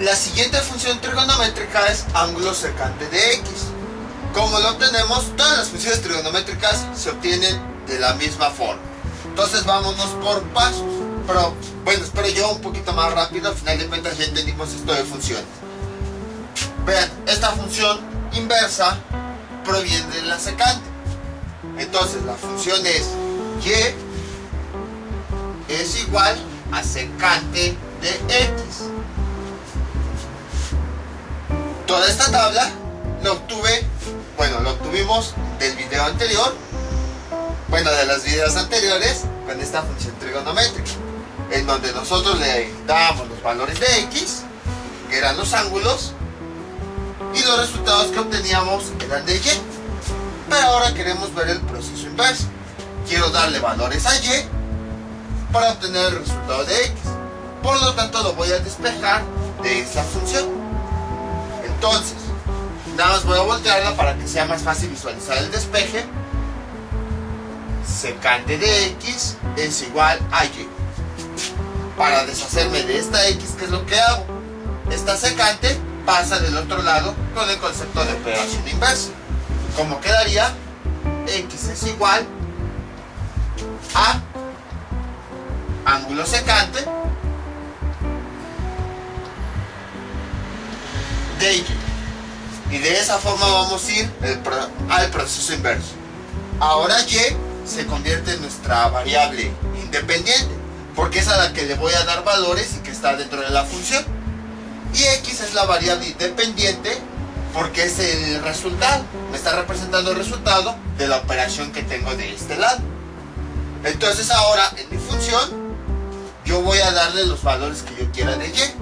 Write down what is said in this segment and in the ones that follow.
La siguiente función trigonométrica es ángulo secante de x. Como lo obtenemos, todas las funciones trigonométricas se obtienen de la misma forma. Entonces vámonos por pasos. Pero bueno, espero yo un poquito más rápido. Al final de cuentas ya entendimos esto de funciones. Vean, esta función inversa proviene de la secante. Entonces la función es y es igual a secante de x. Toda esta tabla lo obtuvimos del video anterior, de los videos anteriores con esta función trigonométrica, en donde nosotros le dábamos los valores de x, que eran los ángulos, y los resultados que obteníamos eran de y. Pero ahora queremos ver el proceso inverso. Quiero darle valores a y para obtener el resultado de x. Por lo tanto lo voy a despejar de esta función. Entonces, nada más voy a voltearla para que sea más fácil visualizar el despeje. Secante de x es igual a y. Para deshacerme de esta x, ¿qué es lo que hago? Esta secante pasa del otro lado con el concepto de operación inversa. ¿Cómo quedaría? X es igual a ángulo secante de y. Y de esa forma vamos a ir al proceso inverso. Ahora y se convierte en nuestra variable independiente, porque es a la que le voy a dar valores y que está dentro de la función. Y x es la variable independiente porque es el resultado, me está representando el resultado de la operación que tengo de este lado. Entonces ahora en mi función yo voy a darle los valores que yo quiera de y.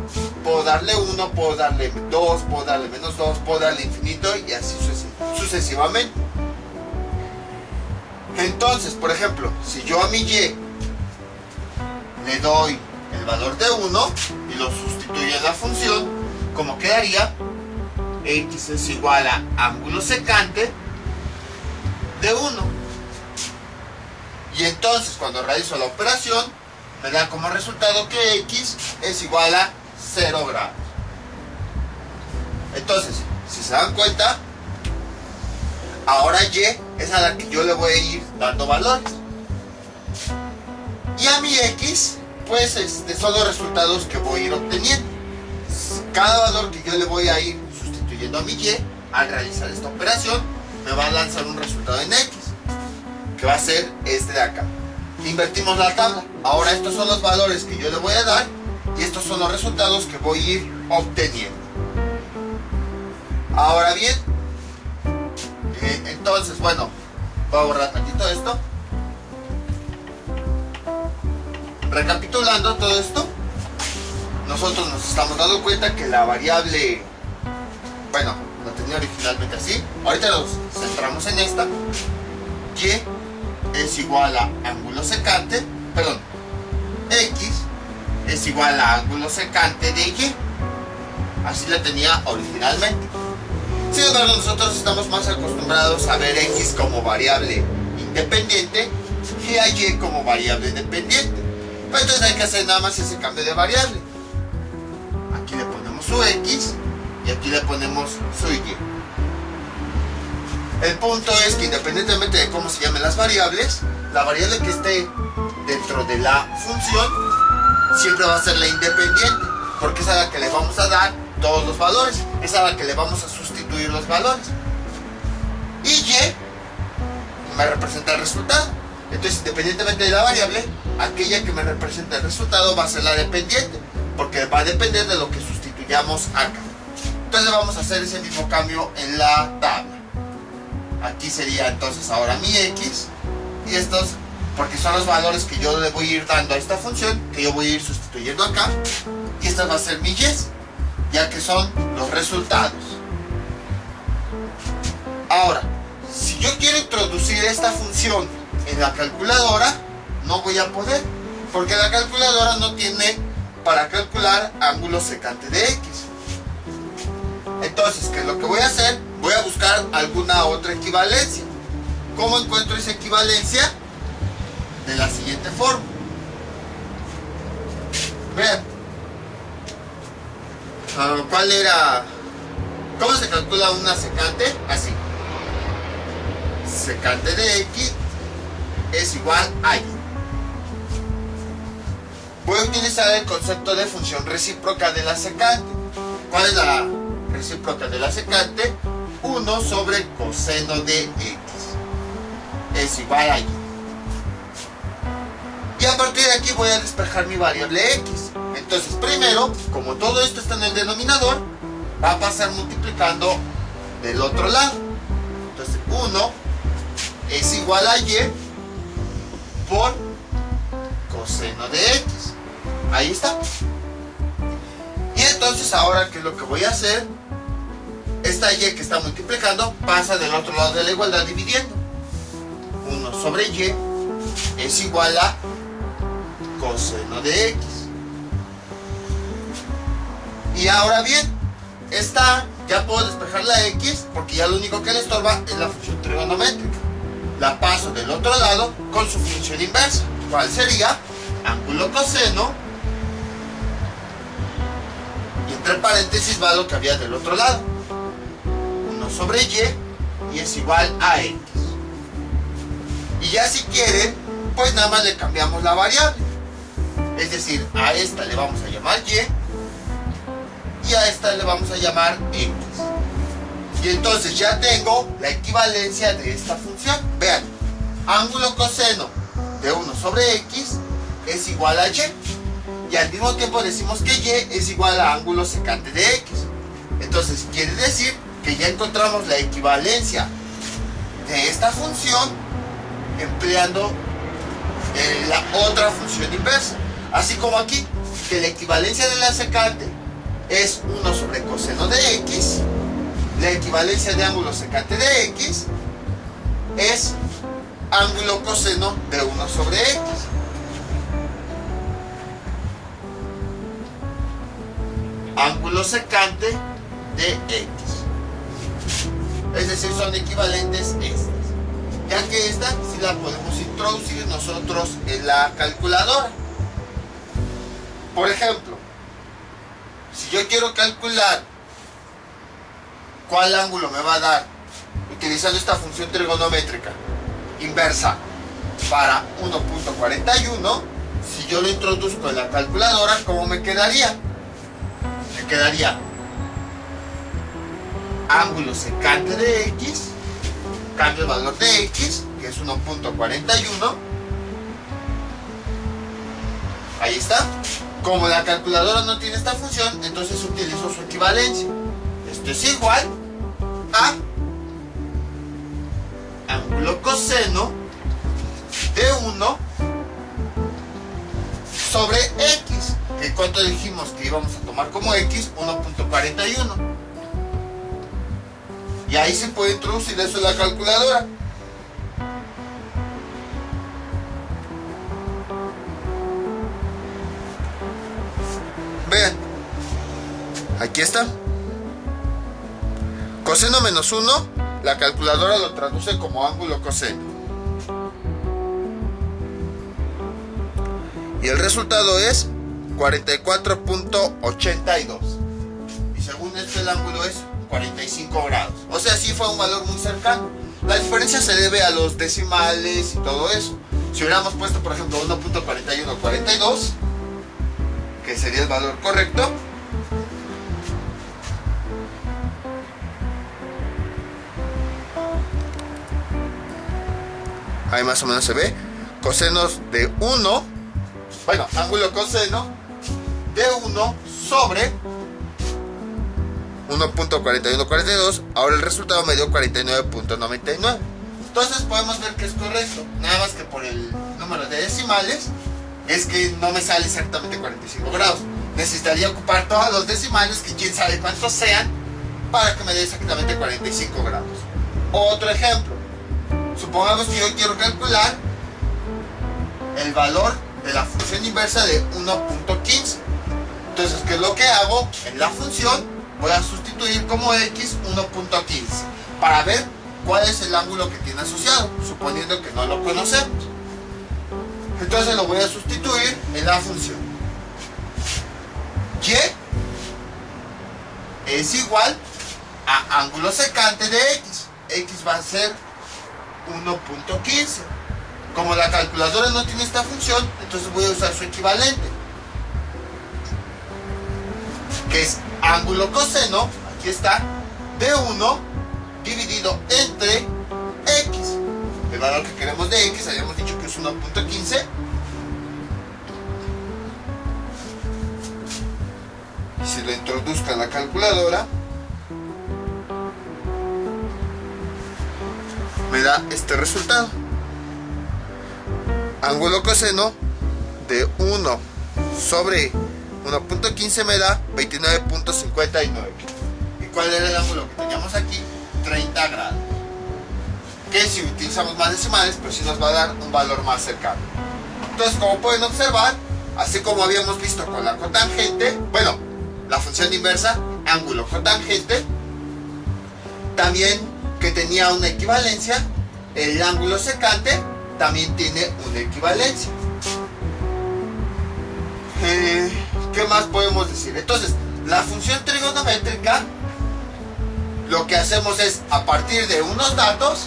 Puedo darle 1, puedo darle 2, puedo darle menos 2, puedo darle infinito y así sucesivamente. Entonces, por ejemplo, si yo a mi y le doy el valor de 1 y lo sustituyo en la función, ¿cómo quedaría? X es igual a ángulo secante de 1. Y entonces cuando realizo la operación me da como resultado que x es igual a 0 grados. Entonces, si se dan cuenta, ahora y es a la que yo le voy a ir dando valores. Y a mi x, pues son los resultados que voy a ir obteniendo. Cada valor que yo le voy a ir sustituyendo a mi y, al realizar esta operación, me va a lanzar un resultado en x, que va a ser este de acá. Invertimos la tabla. Ahora estos son los valores que yo le voy a dar y estos son los resultados que voy a ir obteniendo. Ahora bien, entonces, voy a borrar tantito esto. Recapitulando todo esto, nosotros nos estamos dando cuenta que la variable, lo tenía originalmente así, ahorita nos centramos en esta. Y es igual a ángulo secante, x es igual a ángulo secante de y. Así la tenía originalmente. Sin embargo, nosotros estamos más acostumbrados a ver x como variable independiente y a y como variable dependiente. Entonces hay que hacer nada más ese cambio de variable. Aquí le ponemos su x y aquí le ponemos su y. El punto es que independientemente de cómo se llamen las variables, la variable que esté dentro de la función siempre va a ser la independiente, porque es a la que le vamos a dar todos los valores, es a la que le vamos a sustituir los valores. Y y me representa el resultado. Entonces, independientemente de la variable, aquella que me representa el resultado va a ser la dependiente, porque va a depender de lo que sustituyamos acá. Entonces vamos a hacer ese mismo cambio en la tabla. Aquí sería entonces ahora mi x, y estos, porque son los valores que yo le voy a ir dando a esta función, que yo voy a ir sustituyendo acá, y esta va a ser mi y, ya que son los resultados. Ahora, si yo quiero introducir esta función en la calculadora, no voy a poder, porque la calculadora no tiene para calcular ángulo secante de x. Entonces, ¿qué es lo que voy a hacer? Voy a buscar alguna otra equivalencia. ¿Cómo encuentro esa equivalencia? De la siguiente forma. Vean. ¿Cuál era? ¿Cómo se calcula una secante? Así. Secante de x es igual a y. Voy a utilizar el concepto de función recíproca de la secante. ¿Cuál es la recíproca de la secante? 1 sobre coseno de x es igual a y. Y a partir de aquí voy a despejar mi variable x. Entonces primero, como todo esto está en el denominador, va a pasar multiplicando del otro lado. Entonces 1 es igual a y por coseno de x. Ahí está. Y entonces ahora, ¿qué es lo que voy a hacer? Esta y que está multiplicando pasa del otro lado de la igualdad dividiendo. 1 sobre y es igual a coseno de x. Y ahora bien, esta ya puedo despejar la x porque ya lo único que le estorba es la función trigonométrica. La paso del otro lado con su función inversa. ¿Cuál sería? Ángulo coseno. Y entre paréntesis va lo que había del otro lado. 1 sobre y es igual a x. Y ya si quieren, pues nada más le cambiamos la variable. Es decir, a esta le vamos a llamar y a esta le vamos a llamar x. Y entonces ya tengo la equivalencia de esta función. Vean, ángulo coseno de 1 sobre x es igual a y. Y al mismo tiempo decimos que y es igual a ángulo secante de x. Entonces quiere decir que ya encontramos la equivalencia de esta función empleando la otra función inversa. Así como aquí, que la equivalencia de la secante es 1 sobre coseno de x, la equivalencia de ángulo secante de x es ángulo coseno de 1 sobre x. Ángulo secante de x. Es decir, son equivalentes estas. Ya que esta sí la podemos introducir nosotros en la calculadora. Por ejemplo, si yo quiero calcular cuál ángulo me va a dar utilizando esta función trigonométrica inversa para 1.41, si yo lo introduzco en la calculadora, ¿cómo me quedaría? Me quedaría ángulo secante de x, cambio el valor de x, que es 1.41. Ahí está. Como la calculadora no tiene esta función, entonces utilizo su equivalencia. Esto es igual a ángulo coseno de 1 sobre x. ¿Que cuánto dijimos que íbamos a tomar como x? 1.41. Y ahí se puede introducir eso en la calculadora. Vean, aquí está. Coseno menos 1, la calculadora lo traduce como ángulo coseno. Y el resultado es 44.82. Y según esto el ángulo es 45 grados. O sea, sí fue un valor muy cercano. La diferencia se debe a los decimales y todo eso. Si hubiéramos puesto, por ejemplo, 1.4142, que sería el valor correcto, ahí más o menos se ve cosenos de 1, bueno, ángulo coseno de 1 sobre 1.4142. Ahora el resultado me dio 49.99. Entonces podemos ver que es correcto. Nada más que por el número de decimales es que no me sale exactamente 45 grados. Necesitaría ocupar todos los decimales, que quién sabe cuántos sean, para que me dé exactamente 45 grados. Otro ejemplo. Supongamos que yo quiero calcular el valor de la función inversa de 1.15. Entonces, ¿qué es lo que hago? En la función voy a sustituir como x 1.15 para ver cuál es el ángulo que tiene asociado, suponiendo que no lo conocemos. Entonces lo voy a sustituir en la función y es igual a ángulo secante de X. X va a ser 1.15. Como la calculadora no tiene esta función, entonces voy a usar su equivalente, que es ángulo coseno, aquí está, de 1 dividido entre X. El valor que queremos de X, habíamos dicho que es 1.15. Y si lo introduzco a la calculadora, me da este resultado. Ángulo coseno de 1 sobre 1.15 me da 29.59. ¿Y cuál era el ángulo que teníamos aquí? 30 grados. Que si utilizamos más decimales, pues sí nos va a dar un valor más cercano. Entonces, como pueden observar, así como habíamos visto con la cotangente, bueno, la función inversa, ángulo cotangente, también que tenía una equivalencia, el ángulo secante también tiene una equivalencia. ¿Qué más podemos decir? Entonces, la función trigonométrica, lo que hacemos es, a partir de unos datos,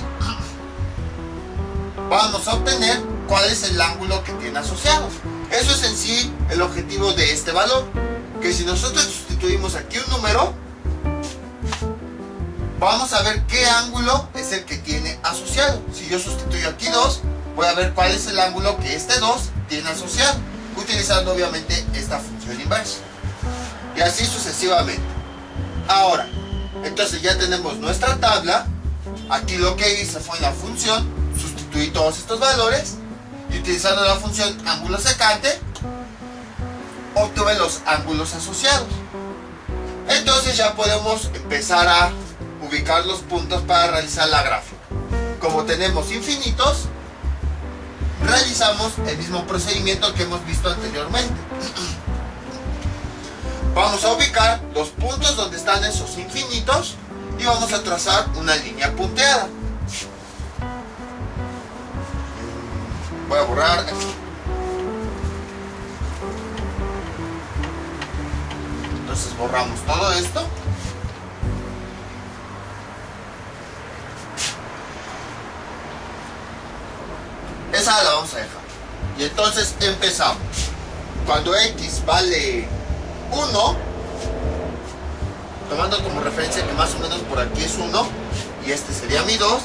vamos a obtener cuál es el ángulo que tiene asociado. Eso es en sí el objetivo de este valor, que si nosotros sustituimos aquí un número, vamos a ver qué ángulo es el que tiene asociado. Si yo sustituyo aquí 2, voy a ver cuál es el ángulo que este 2 tiene asociado, utilizando obviamente esta función inversa. Y así sucesivamente. Ahora, entonces ya tenemos nuestra tabla. Aquí lo que hice fue en la función, sustituí todos estos valores y utilizando la función ángulo secante, obtuve los ángulos asociados. Entonces ya podemos empezar a ubicar los puntos para realizar la gráfica. Como tenemos infinitos, realizamos el mismo procedimiento que hemos visto anteriormente. Vamos a ubicar los puntos donde están esos infinitos y vamos a trazar una línea punteada. Voy a borrar aquí. Entonces borramos todo esto. Esa la vamos a dejar. Y entonces empezamos. Cuando X vale 1, tomando como referencia que más o menos por aquí es 1 y este sería mi 2.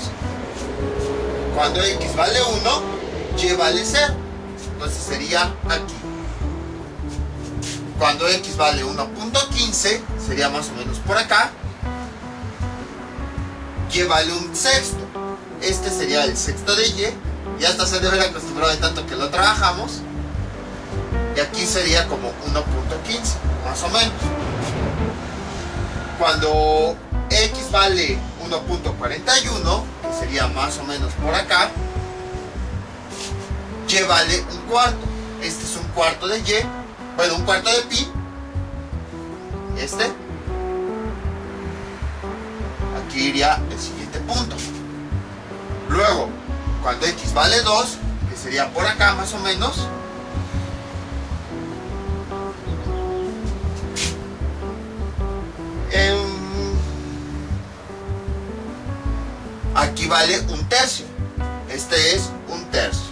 Cuando X vale 1, Y vale 0. Entonces sería aquí. Cuando X vale 1.15, sería más o menos por acá. Y vale un sexto. Este sería el sexto de Y. Y hasta se debe haber acostumbrado de tanto que lo trabajamos. Y aquí sería como 1.15, más o menos. Cuando X vale 1.41, que sería más o menos por acá, Y vale un cuarto. Este es un cuarto de Y. Bueno, un cuarto de pi. Aquí iría el siguiente punto. Luego, cuando X vale 2, que sería por acá más o menos, aquí vale un tercio. Este es un tercio.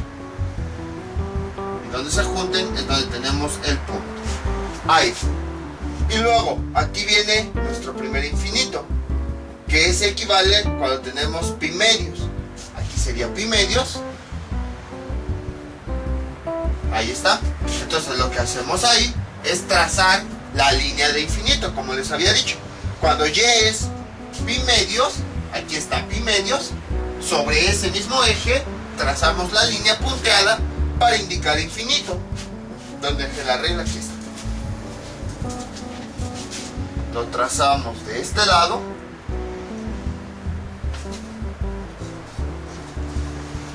Y donde se junten es donde tenemos el punto. Ahí. Y luego, aquí viene nuestro primer infinito, que es equivale cuando tenemos pi medios. Aquí sería pi medios. Ahí está. Entonces lo que hacemos ahí es trazar la línea de infinito, como les había dicho. Cuando Y es pi medios, aquí está pi medios, sobre ese mismo eje trazamos la línea punteada para indicar infinito. ¿Dónde dejé la regla? Aquí está. Lo trazamos de este lado.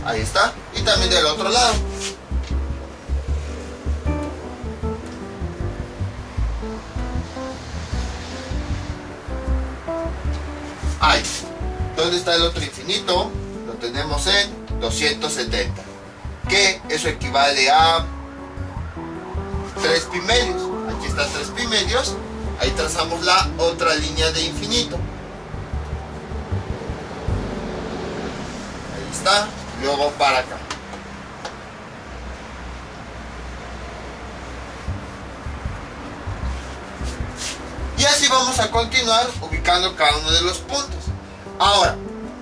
Ahí está. Y también del otro lado. Ahí. ¿Dónde está el otro infinito? Lo tenemos en 270. Que eso equivale a 3 pi medios. Aquí está 3 pi medios. Ahí trazamos la otra línea de infinito. Ahí está. Luego para acá. Y así vamos a continuar ubicando cada uno de los puntos. Ahora,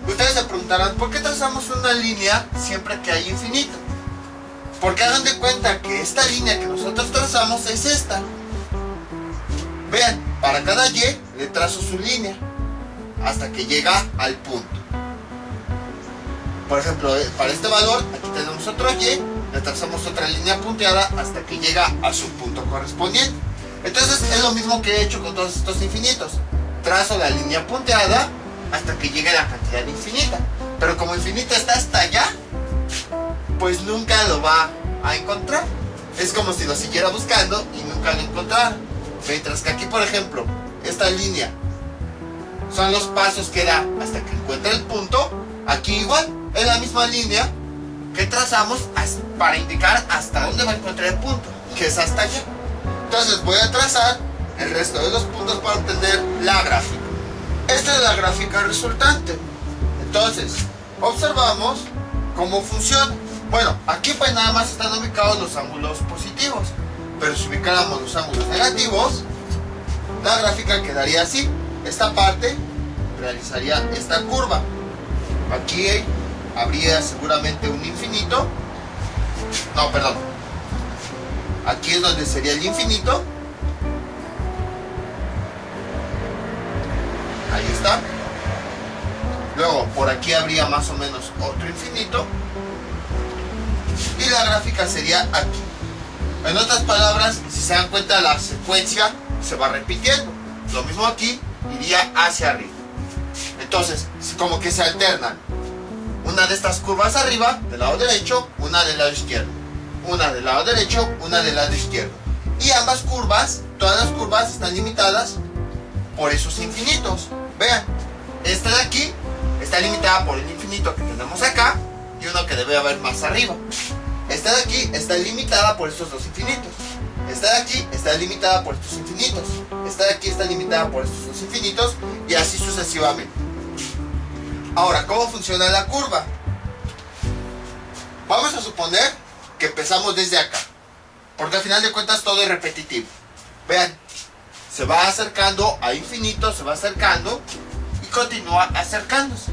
ustedes se preguntarán, ¿por qué trazamos una línea siempre que hay infinito? Porque hagan de cuenta que esta línea que nosotros trazamos es esta. Vean, para cada y le trazo su línea hasta que llega al punto. Por ejemplo, para este valor, aquí tenemos otro y, le trazamos otra línea punteada hasta que llega a su punto correspondiente. Entonces es lo mismo que he hecho con todos estos infinitos. Trazo la línea punteada hasta que llegue a la cantidad infinita. Pero como infinito está hasta allá, pues nunca lo va a encontrar. Es como si lo siguiera buscando y nunca lo encontrara. Mientras que aquí, por ejemplo, esta línea son los pasos que da hasta que encuentre el punto. Aquí igual, es la misma línea que trazamos para indicar hasta dónde va a encontrar el punto, que es hasta allá. Entonces voy a trazar el resto de los puntos para obtener la gráfica. Esta es la gráfica resultante. Entonces, observamos cómo funciona. Bueno, aquí pues nada más están ubicados los ángulos positivos. Pero si ubicáramos los ángulos negativos, la gráfica quedaría así. Esta parte realizaría esta curva. Aquí habría seguramente un infinito. No, perdón. Aquí es donde sería el infinito. Ahí está. Luego por aquí habría más o menos otro infinito. Y la gráfica sería aquí. En otras palabras, si se dan cuenta, la secuencia se va repitiendo. Lo mismo aquí, iría hacia arriba. Entonces, como que se alternan. Una de estas curvas arriba, del lado derecho, una del lado izquierdo. Una del lado derecho, una del lado izquierdo. Y ambas curvas, todas las curvas están limitadas por esos infinitos. Vean, esta de aquí está limitada por el infinito que tenemos acá y uno que debe haber más arriba. Esta de aquí está limitada por estos dos infinitos. Esta de aquí está limitada por estos infinitos. Esta de aquí está limitada por estos dos infinitos y así sucesivamente. Ahora, ¿cómo funciona la curva? Vamos a suponer que empezamos desde acá, porque al final de cuentas todo es repetitivo. Vean, se va acercando a infinito, se va acercando y continúa acercándose.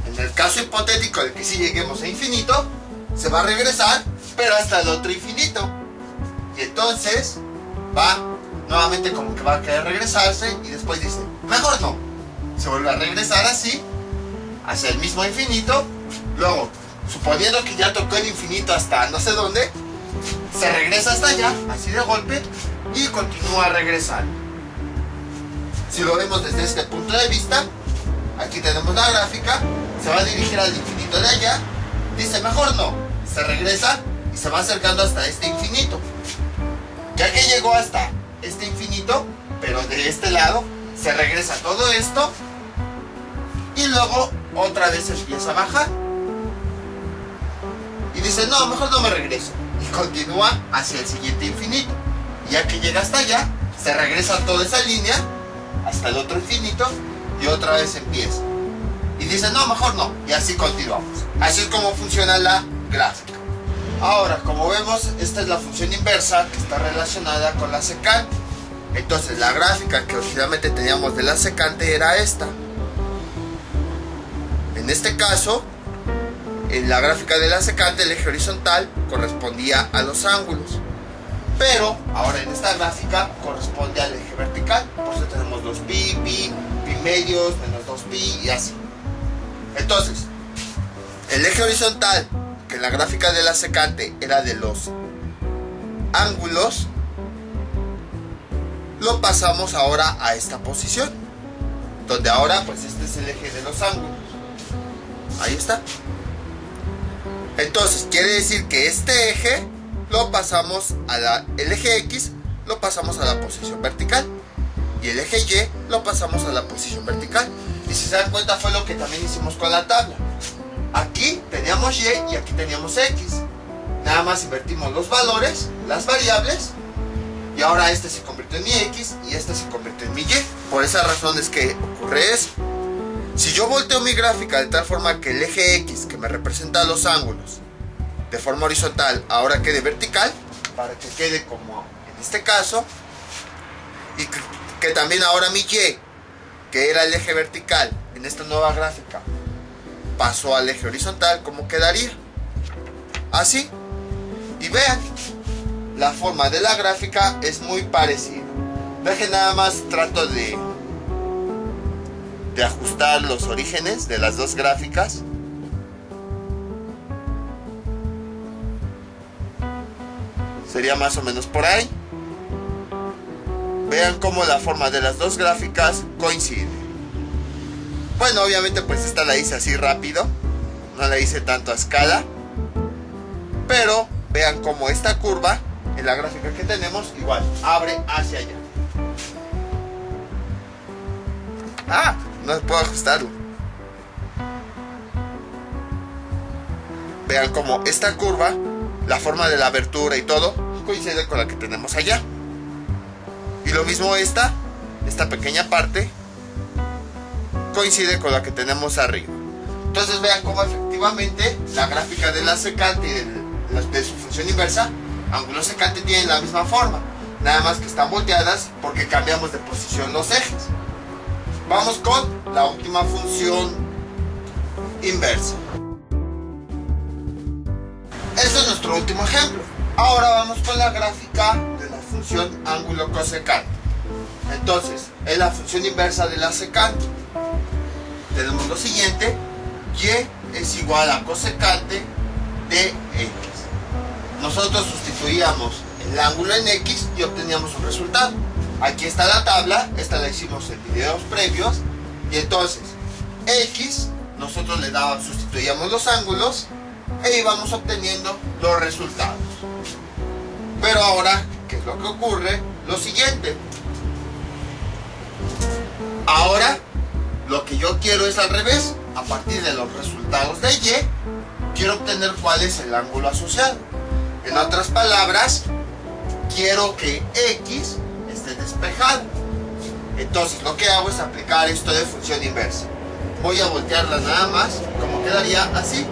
En el caso hipotético de que si lleguemos a infinito, se va a regresar, pero hasta el otro infinito. Y entonces va nuevamente como que va a querer regresarse y después dice, mejor no. Se vuelve a regresar así, hacia el mismo infinito. Luego, suponiendo que ya tocó el infinito hasta no sé dónde, se regresa hasta allá, así de golpe, y continúa regresando. Si lo vemos desde este punto de vista, aquí tenemos la gráfica, se va a dirigir al infinito de allá, dice mejor no, se regresa y se va acercando hasta este infinito. Ya que llegó hasta este infinito, pero de este lado, se regresa todo esto y luego otra vez empieza a bajar. Y dice, no, mejor no me regreso. Y continúa hacia el siguiente infinito. Y ya que llega hasta allá, se regresa toda esa línea hasta el otro infinito y otra vez empieza. Y dice, no, mejor no. Y así continuamos. Así es como funciona la gráfica. Ahora, como vemos, esta es la función inversa que está relacionada con la secante. Entonces, la gráfica que originalmente teníamos de la secante era esta. En este caso, en la gráfica de la secante, el eje horizontal correspondía a los ángulos. Pero ahora en esta gráfica corresponde al eje vertical. Por eso tenemos 2pi, pi medios, menos 2pi y así. Entonces, el eje horizontal, que en la gráfica de la secante era de los ángulos, lo pasamos ahora a esta posición, donde ahora pues este es el eje de los ángulos. Ahí está. Entonces quiere decir que este eje lo pasamos el eje X lo pasamos a la posición vertical y el eje Y lo pasamos a la posición vertical. Y si se dan cuenta, fue lo que también hicimos con la tabla. Aquí teníamos Y y aquí teníamos X. Nada más invertimos los valores, las variables, y ahora este se convirtió en mi X y este se convirtió en mi Y. Por esa razón es que ocurre eso. Si yo volteo mi gráfica de tal forma que el eje X, que me representa los ángulos, de forma horizontal, ahora quede vertical, para que quede como en este caso, y que también ahora mi Y, que era el eje vertical en esta nueva gráfica, pasó al eje horizontal, ¿cómo quedaría? Así. Y vean, la forma de la gráfica es muy parecida. Dejen nada más, trato de ajustar los orígenes de las dos gráficas. Sería más o menos por ahí. Vean cómo la forma de las dos gráficas coincide. Bueno, obviamente pues esta la hice así rápido, no la hice tanto a escala, pero vean cómo esta curva en la gráfica que tenemos igual abre hacia allá. No puedo ajustarlo. Vean cómo esta curva, la forma de la abertura y todo coincide con la que tenemos allá. Y lo mismo esta pequeña parte coincide con la que tenemos arriba. Entonces vean cómo efectivamente la gráfica de la secante y de su función inversa, ángulo secante, tienen la misma forma, nada más que están volteadas porque cambiamos de posición los ejes. Vamos con la última función inversa. Este es nuestro último ejemplo. Ahora vamos con la gráfica de la función ángulo cosecante. Entonces, en la función inversa de la secante tenemos lo siguiente: y es igual a cosecante de x. Nosotros sustituíamos el ángulo en x y obteníamos un resultado. Aquí está la tabla, esta la hicimos en videos previos. Y entonces, x, nosotros sustituíamos los ángulos e íbamos obteniendo los resultados. Pero ahora, ¿qué es lo que ocurre? Lo siguiente. Ahora, lo que yo quiero es al revés. A partir de los resultados de y, quiero obtener cuál es el ángulo asociado. En otras palabras, quiero que x esté despejado. Entonces lo que hago es aplicar esto de función inversa. Voy a voltearla nada más, como quedaría así: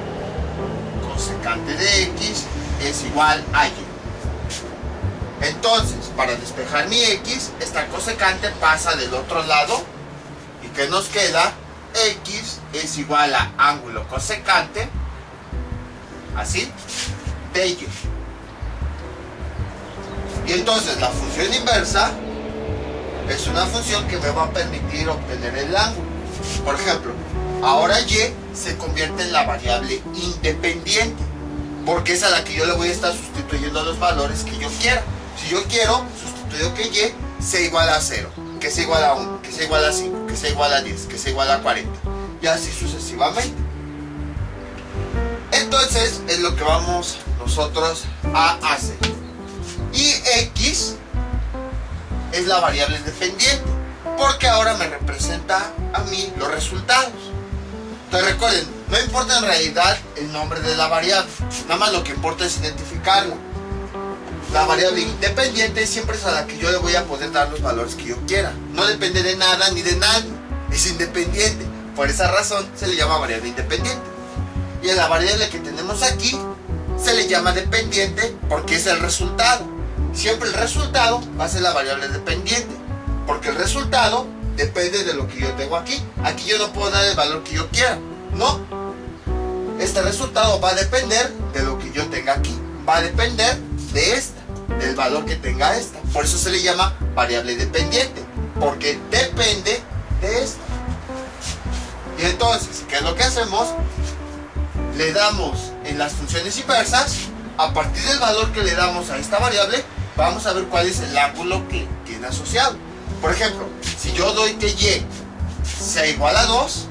cosecante de x es igual a y. Entonces, para despejar mi x, esta cosecante pasa del otro lado. ¿Y qué nos queda? X es igual a ángulo cosecante, así, de y. Y entonces la función inversa es una función que me va a permitir obtener el ángulo. Por ejemplo, ahora y se convierte en la variable independiente, porque es a la que yo le voy a estar sustituyendo los valores que yo quiera. Si yo quiero, sustituyo que y sea igual a 0, que sea igual a 1, que sea igual a 5, que sea igual a 10, que sea igual a 40, y así sucesivamente. Entonces es lo que vamos nosotros a hacer. Y x es la variable independiente, porque ahora me representa a mí los resultados. Entonces recuerden, no importa en realidad el nombre de la variable, nada más lo que importa es identificarla. La variable independiente siempre es a la que yo le voy a poder dar los valores que yo quiera. No depende de nada ni de nadie, es independiente. Por esa razón se le llama variable independiente. Y a la variable que tenemos aquí se le llama dependiente porque es el resultado. Siempre el resultado va a ser la variable dependiente, porque el resultado depende de lo que yo tengo aquí. Aquí yo no puedo dar el valor que yo quiera, no. Este resultado va a depender de lo que yo tenga aquí, va a depender de esta, del valor que tenga esta. Por eso se le llama variable dependiente, porque depende de esta. Y entonces, ¿qué es lo que hacemos? Le damos en las funciones inversas, a partir del valor que le damos a esta variable, vamos a ver cuál es el ángulo que tiene asociado. Por ejemplo, si yo doy que y sea igual a 2,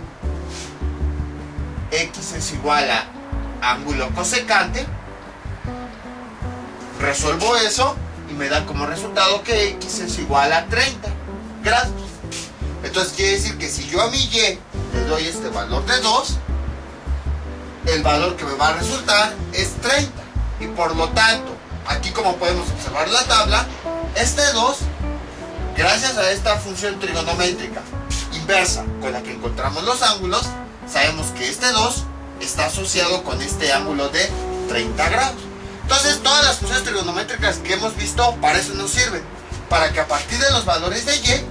x es igual a ángulo cosecante, resuelvo eso y me da como resultado que x es igual a 30 grados. Entonces quiere decir que si yo a mi y le doy este valor de 2, el valor que me va a resultar es 30. Y por lo tanto, aquí como podemos observar la tabla, este 2, gracias a esta función trigonométrica inversa con la que encontramos los ángulos, sabemos que este 2 está asociado con este ángulo de 30 grados. Entonces todas las funciones trigonométricas que hemos visto para eso nos sirven, para que a partir de los valores de y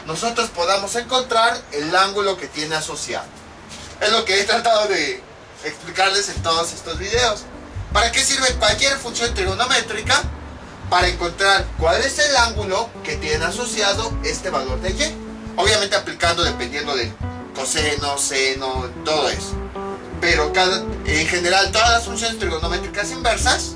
nosotros podamos encontrar el ángulo que tiene asociado. Es lo que he tratado de explicarles en todos estos videos. ¿Para qué sirve cualquier función trigonométrica? Para encontrar cuál es el ángulo que tiene asociado este valor de y. Obviamente aplicando dependiendo del coseno, seno, todo eso. Pero en general todas las funciones trigonométricas inversas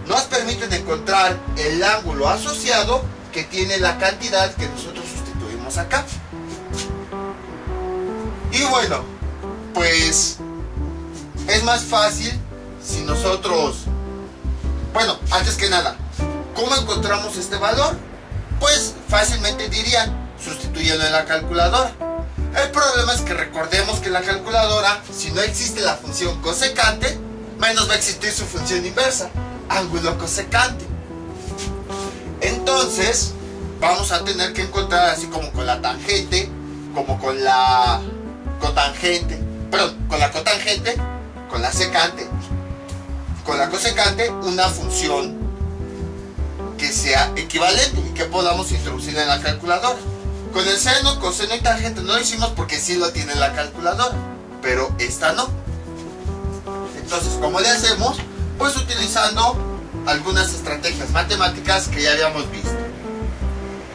nos permiten encontrar el ángulo asociado que tiene la cantidad que nosotros sustituimos acá. Y bueno, pues es más fácil si nosotros, bueno, antes que nada, ¿cómo encontramos este valor? Pues fácilmente dirían, sustituyendo en la calculadora. El problema es que recordemos que en la calculadora, si no existe la función cosecante, menos va a existir su función inversa, ángulo cosecante. Entonces, vamos a tener que encontrar, así como con la tangente, como con la cotangente, perdón, con la cotangente, con la secante, con la cosecante, una función que sea equivalente y que podamos introducir en la calculadora. Con el seno, coseno y tangente no lo hicimos porque sí lo tiene la calculadora, pero esta no. Entonces, ¿cómo le hacemos? Pues utilizando algunas estrategias matemáticas que ya habíamos visto.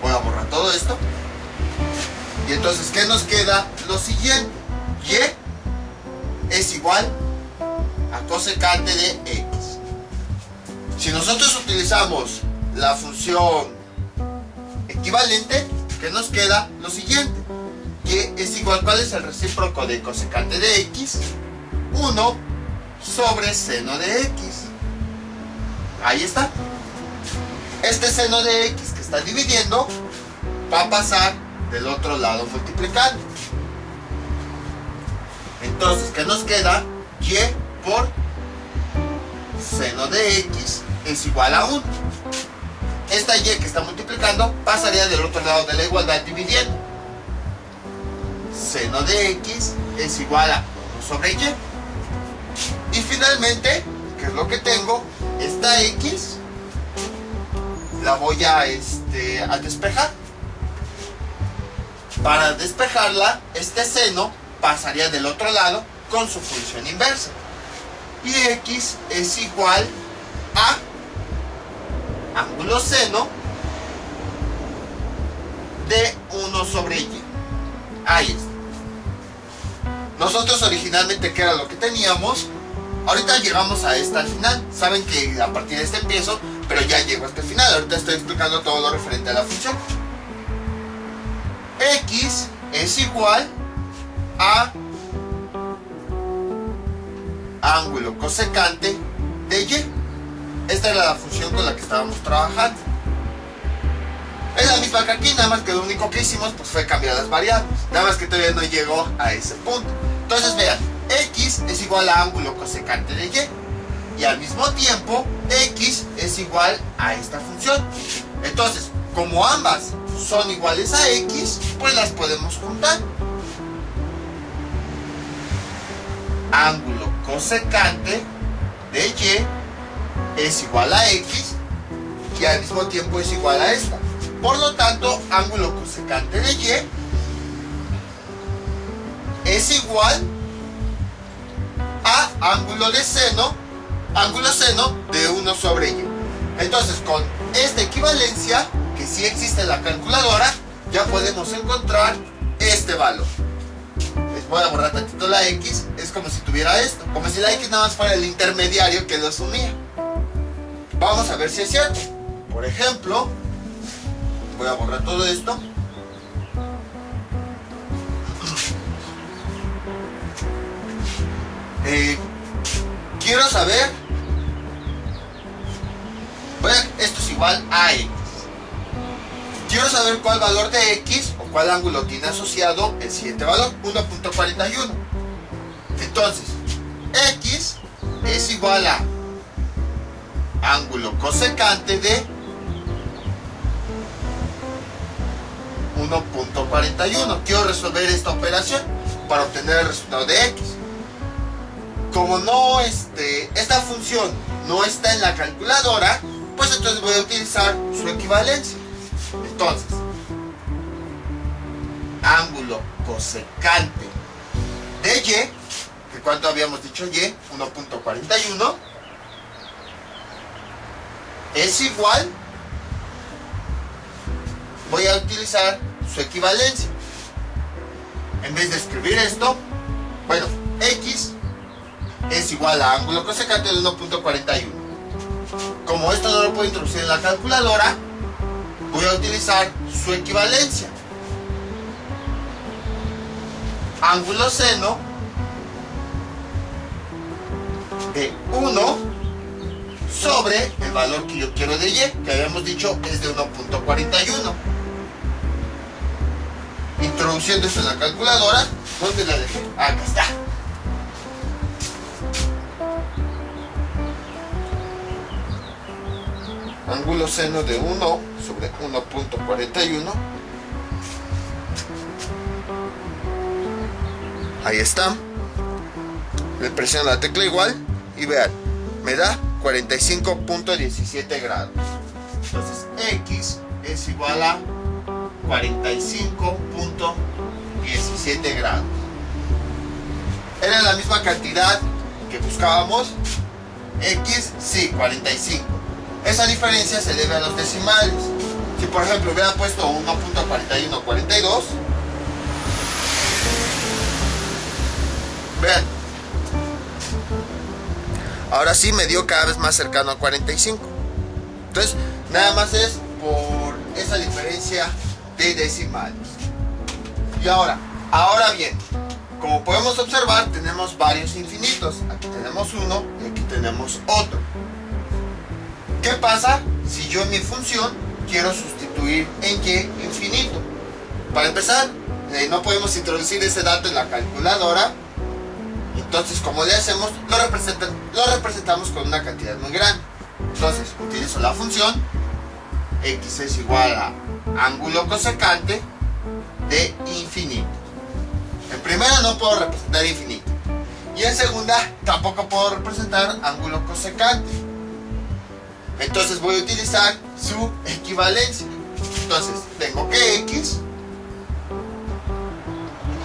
Voy a borrar todo esto. Y entonces, ¿qué nos queda? Lo siguiente. Y es igual a cosecante de x. Si nosotros utilizamos la función equivalente, ¿qué nos queda? Lo siguiente. Y es igual, ¿cuál es el recíproco de cosecante de x? 1 sobre seno de x. Ahí está. Este seno de x que está dividiendo va a pasar del otro lado multiplicando. Entonces, ¿qué nos queda? Y por seno de x es igual a 1. Esta y que está multiplicando pasaría del otro lado de la igualdad dividiendo. Seno de x es igual a 1 sobre y. Y finalmente, ¿qué es lo que tengo? Esta x la voy a despejar. Para despejarla, este seno pasaría del otro lado con su función inversa. Y x es igual a ángulo seno de 1 sobre y. Ahí está. Nosotros originalmente, ¿qué era lo que teníamos? Ahorita llegamos a esta al final. Saben que a partir de este empiezo, pero ya llego hasta el final. Ahorita estoy explicando todo lo referente a la función. X es igual a ángulo cosecante de y. Esta era la función con la que estábamos trabajando. Es la misma que aquí, nada más que lo único que hicimos pues fue cambiar las variables. Nada más que todavía no llegó a ese punto. Entonces vean, x es igual a ángulo cosecante de y. Y al mismo tiempo, x es igual a esta función. Entonces, como ambas son iguales a x, pues las podemos juntar. Ángulo cosecante de y es igual a x y al mismo tiempo es igual a esta. Por lo tanto, ángulo cosecante de y es igual a ángulo seno de 1 sobre y. Entonces, con esta equivalencia, que sí existe en la calculadora, ya podemos encontrar este valor. Les voy a borrar tantito la x, es como si tuviera esto, como si la x nada más fuera el intermediario que los unía. Vamos a ver si es cierto. Por ejemplo, voy a borrar todo esto. Quiero saber, esto es igual a x. Quiero saber cuál valor de x o cuál ángulo tiene asociado el siguiente valor, 1.41. Entonces, x es igual a ángulo cosecante de 1.41. Quiero resolver esta operación para obtener el resultado de x. Como no esta función no está en la calculadora, pues entonces voy a utilizar su equivalencia. Entonces, ángulo cosecante de y, que cuánto habíamos dicho y, 1.41, es igual, voy a utilizar su equivalencia. En vez de escribir esto, bueno, x es igual a ángulo cosecante de 1.41. Como esto no lo puedo introducir en la calculadora, voy a utilizar su equivalencia. Ángulo seno de 1 sobre el valor que yo quiero de y, que habíamos dicho es de 1.41. Introduciendo esto en la calculadora, ¿dónde la dejé? Acá está. Ángulo seno de 1 sobre 1.41. Ahí está. Le presiono la tecla igual y vean, me da 45.17 grados. Entonces x es igual a 45.17 grados. Era la misma cantidad que buscábamos. X, sí, 45. Esa diferencia se debe a los decimales. Si por ejemplo hubiera puesto 1.4142, vean, ahora sí me dio cada vez más cercano a 45. Entonces, nada más es por esa diferencia de decimales. Y ahora bien, como podemos observar, tenemos varios infinitos. Aquí tenemos uno y aquí tenemos otro. ¿Qué pasa si yo en mi función quiero sustituir en y infinito? Para empezar, no podemos introducir ese dato en la calculadora. Entonces, ¿cómo le hacemos? Lo representamos con una cantidad muy grande. Entonces, utilizo la función x es igual a ángulo cosecante de infinito. En primera no puedo representar infinito. Y en segunda tampoco puedo representar ángulo cosecante. Entonces voy a utilizar su equivalencia. Entonces tengo que x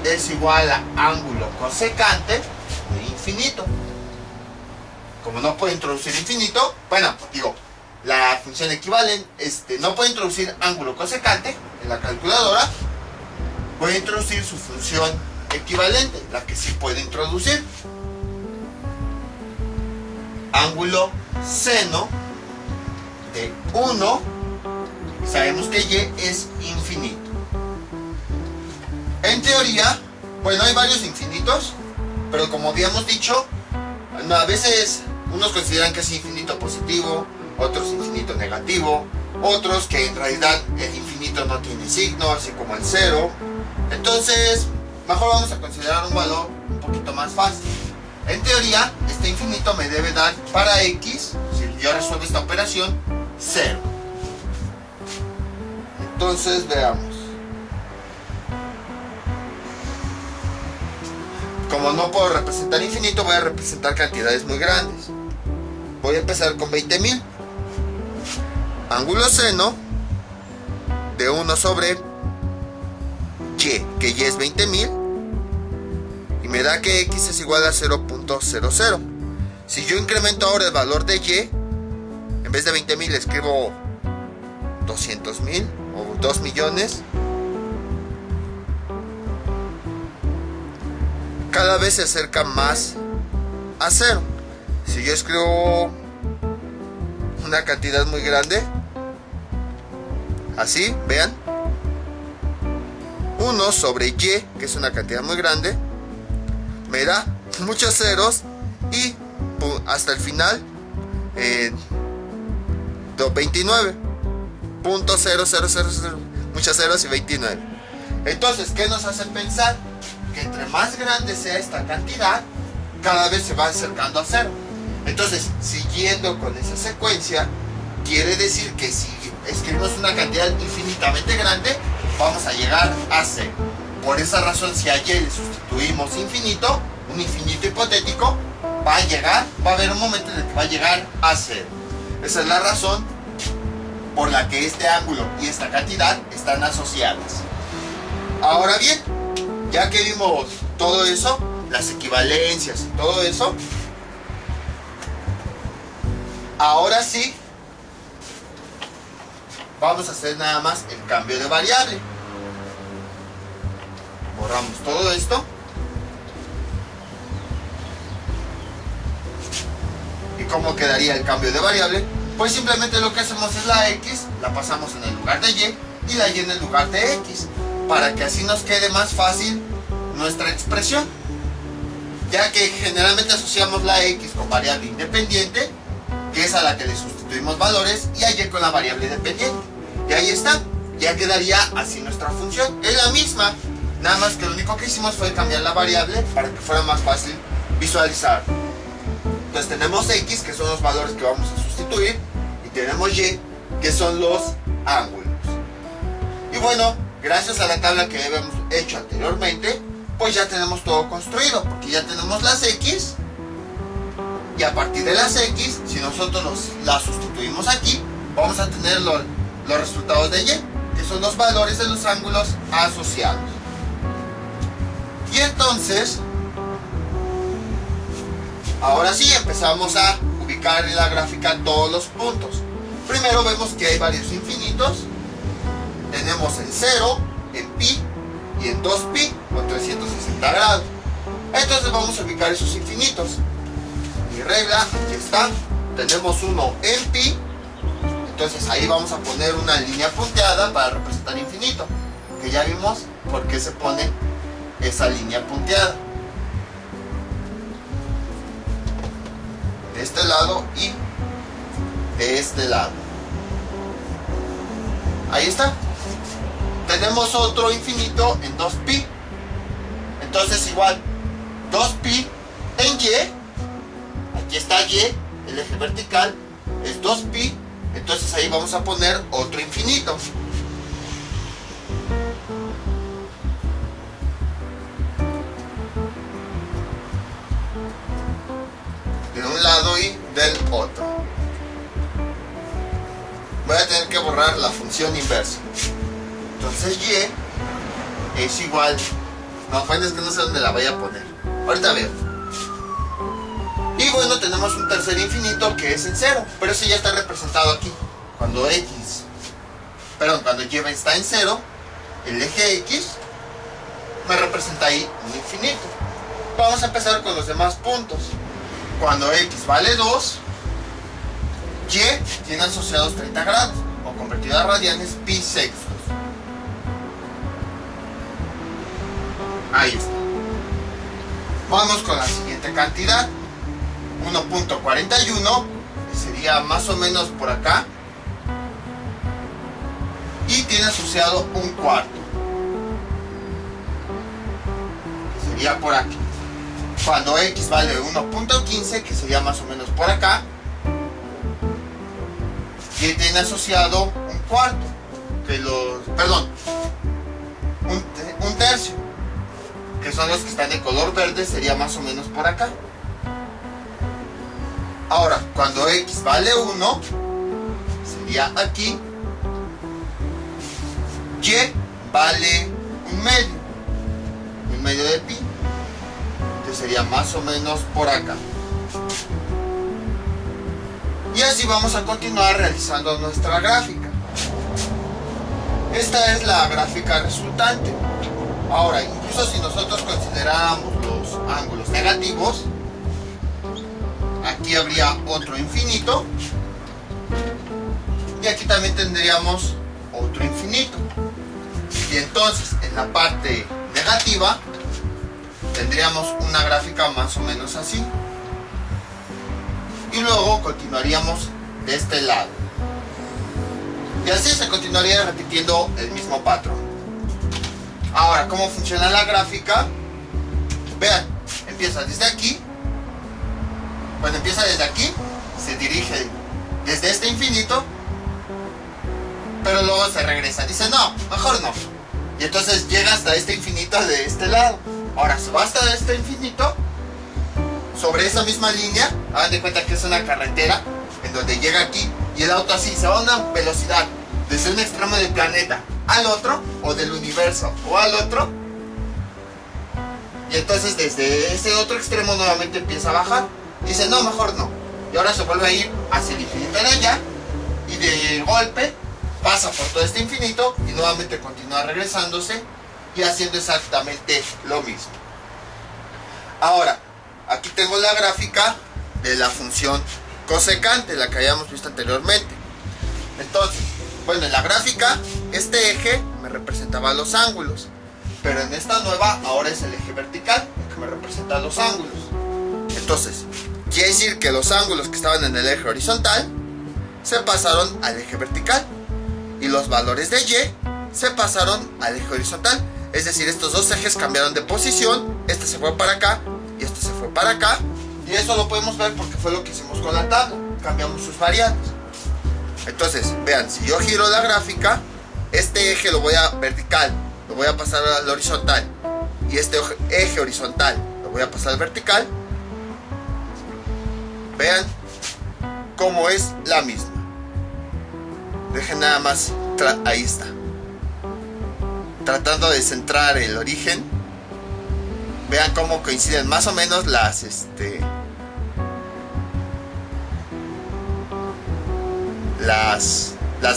es igual a ángulo cosecante de infinito. Como no puedo introducir infinito, bueno, digo, la función equivalente, no puedo introducir ángulo cosecante en la calculadora, voy a introducir su función equivalente, la que sí puedo introducir. Ángulo seno de 1, sabemos que y es infinito. En teoría, bueno, hay varios infinitos, pero como habíamos dicho, a veces unos consideran que es infinito positivo, otros infinito negativo, otros que en realidad el infinito no tiene signo, así como el 0. Entonces, mejor vamos a considerar un valor un poquito más fácil. En teoría, este infinito me debe dar para x, si yo resuelvo esta operación, 0. Entonces, veamos. Como no puedo representar infinito, voy a representar cantidades muy grandes. Voy a empezar con 20.000. Ángulo seno de 1 sobre y, que y es 20.000. Y me da que x es igual a 0.00. Si yo incremento ahora el valor de y, en vez de 20.000 escribo 200.000 o 2 millones. Cada vez se acerca más a 0. Si yo escribo una cantidad muy grande, así, vean, 1 sobre y, que es una cantidad muy grande, me da muchos ceros y hasta el final 29.0000, muchos ceros y 29. Entonces, ¿qué nos hace pensar? Que entre más grande sea esta cantidad, cada vez se va acercando a 0. Entonces, siguiendo con esa secuencia, quiere decir que si escribimos una cantidad infinitamente grande, vamos a llegar a 0. Por esa razón, si a y le sustituimos infinito, un infinito hipotético, va a haber un momento en el que va a llegar a 0. Esa es la razón por la que este ángulo y esta cantidad están asociadas. Ahora bien, ya que vimos todo eso, las equivalencias y todo eso, ahora sí vamos a hacer nada más el cambio de variable. Borramos todo esto. ¿Y cómo quedaría el cambio de variable? Pues simplemente lo que hacemos es la x, la pasamos en el lugar de y la y en el lugar de x, para que así nos quede más fácil nuestra expresión, ya que generalmente asociamos la x con variable independiente, que es a la que le sustituimos valores, y a y con la variable dependiente. Y ahí está, ya quedaría así nuestra función. Es la misma, nada más que lo único que hicimos fue cambiar la variable para que fuera más fácil visualizar. Entonces tenemos x, que son los valores que vamos a sustituir, y tenemos y, que son los ángulos. Y bueno, gracias a la tabla que habíamos hecho anteriormente, pues ya tenemos todo construido, porque ya tenemos las x, y a partir de las x, si nosotros las sustituimos aquí, vamos a tener los resultados de y, que son los valores de los ángulos asociados. Y entonces, ahora sí empezamos a ubicar en la gráfica todos los puntos. Primero vemos que hay varios infinitos. Tenemos en 0, en pi y en 2pi o 360 grados. Entonces vamos a ubicar esos infinitos. Mi regla, aquí está. Tenemos uno en pi. Entonces ahí vamos a poner una línea punteada para representar infinito. Que ya vimos por qué se pone esa línea punteada. De este lado y de este lado. Ahí está. Tenemos otro infinito en 2pi. Entonces igual 2pi en y. Aquí está y, el eje vertical es 2pi. Entonces ahí vamos a poner otro infinito. De un lado y del otro. Voy a tener que borrar la función inversa. Entonces y es igual. No, bueno, es que no sé dónde la voy a poner. Ahorita veo. Y bueno, tenemos un tercer infinito que es en 0, pero ese ya está representado aquí. Cuando y está en 0, el eje x me representa ahí un infinito. Vamos a empezar con los demás puntos. Cuando x vale 2, y tiene asociados 30 grados, o convertido a radianes, pi sextos. Ahí está. Vamos con la siguiente cantidad. 1.41, que sería más o menos por acá, y tiene asociado un cuarto, que sería por aquí. Cuando x vale 1.15, que sería más o menos por acá, y tiene asociado un cuarto, un tercio, que son los que están de color verde, sería más o menos por acá. Ahora, cuando x vale 1, sería aquí, y vale un medio de pi, que sería más o menos por acá. Y así vamos a continuar realizando nuestra gráfica. Esta es la gráfica resultante. Ahora, incluso si nosotros consideráramos los ángulos negativos, aquí habría otro infinito, y aquí también tendríamos otro infinito. Y entonces en la parte negativa tendríamos una gráfica más o menos así, y luego continuaríamos de este lado, y así se continuaría repitiendo el mismo patrón. Ahora, ¿cómo funciona la gráfica? Vean, empieza desde aquí Cuando empieza desde aquí, se dirige desde este infinito, pero luego se regresa. Dice, no, mejor no. Y entonces llega hasta este infinito de este lado. Ahora se va hasta este infinito, sobre esa misma línea. Hagan de cuenta que es una carretera, en donde llega aquí, y el auto así, se va a una velocidad, desde un extremo del planeta al otro, o del universo, o al otro. Y entonces desde ese otro extremo nuevamente empieza a bajar. Dice, no, mejor no. Y ahora se vuelve a ir hacia el infinito en allá, y de golpe pasa por todo este infinito, y nuevamente continúa regresándose, y haciendo exactamente lo mismo. Ahora, aquí tengo la gráfica de la función cosecante, la que habíamos visto anteriormente. Entonces, bueno, en la gráfica, este eje me representaba los ángulos, pero en esta nueva, ahora es el eje vertical, el que me representa los ángulos. Entonces, quiere decir que los ángulos que estaban en el eje horizontal se pasaron al eje vertical, y los valores de y se pasaron al eje horizontal. Es decir, estos dos ejes cambiaron de posición, este se fue para acá y este se fue para acá, y eso lo podemos ver porque fue lo que hicimos con la tabla, cambiamos sus variables. Entonces, vean, si yo giro la gráfica, este eje lo voy a vertical, lo voy a pasar al horizontal, y este eje horizontal lo voy a pasar al vertical. Vean cómo es la misma. Dejen nada más, ahí está. Tratando de centrar el origen. Vean cómo coinciden más o menos las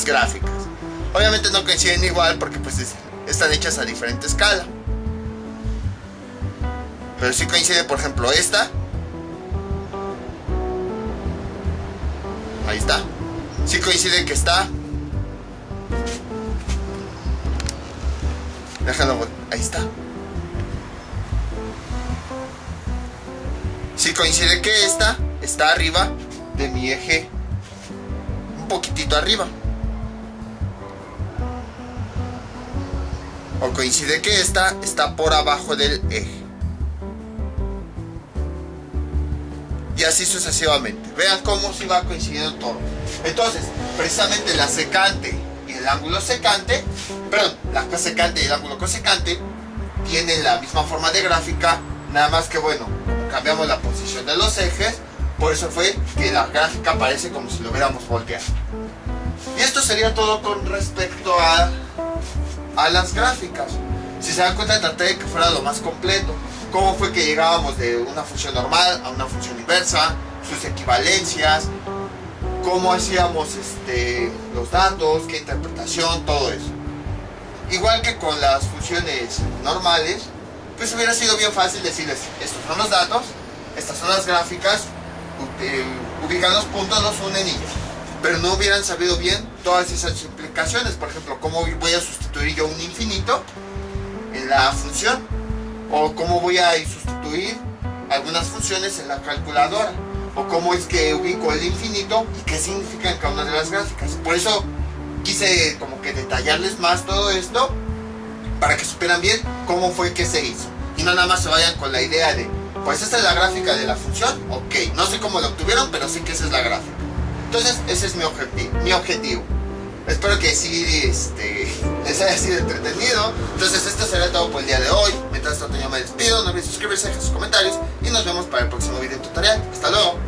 gráficas. Obviamente no coinciden igual porque pues están hechas a diferente escala. Pero sí coincide, por ejemplo, esta. Ahí está. Sí coincide que está. Déjalo, ahí está. Sí coincide que esta está arriba de mi eje, un poquitito arriba. O coincide que esta está por abajo del eje. Y así sucesivamente. Vean cómo se va coincidiendo todo. Entonces, precisamente la secante y el ángulo secante, perdón, la cosecante y el ángulo cosecante tienen la misma forma de gráfica, nada más que bueno, cambiamos la posición de los ejes, por eso fue que la gráfica parece como si lo hubiéramos volteado. Y esto sería todo con respecto a las gráficas. Si se dan cuenta, traté de que fuera lo más completo. Cómo fue que llegábamos de una función normal a una función inversa, sus equivalencias, cómo hacíamos los datos, qué interpretación, todo eso. Igual que con las funciones normales, pues hubiera sido bien fácil decirles, estos son los datos, estas son las gráficas, ubican los puntos, los unen y ya. Pero no hubieran sabido bien todas esas implicaciones. Por ejemplo, cómo voy a sustituir yo un infinito en la función, o cómo voy a sustituir algunas funciones en la calculadora, o cómo es que ubico el infinito y qué significan cada una de las gráficas. Por eso quise como que detallarles más todo esto, para que supieran bien cómo fue que se hizo, y no nada más se vayan con la idea de, pues esta es la gráfica de la función, ok, no sé cómo lo obtuvieron, pero sé que esa es la gráfica. Entonces ese es mi objetivo. Espero que sí les haya sido entretenido. Entonces esto será todo por el día de hoy. Mientras tanto yo me despido, no olviden suscribirse, dejar sus comentarios, y nos vemos para el próximo video tutorial. Hasta luego.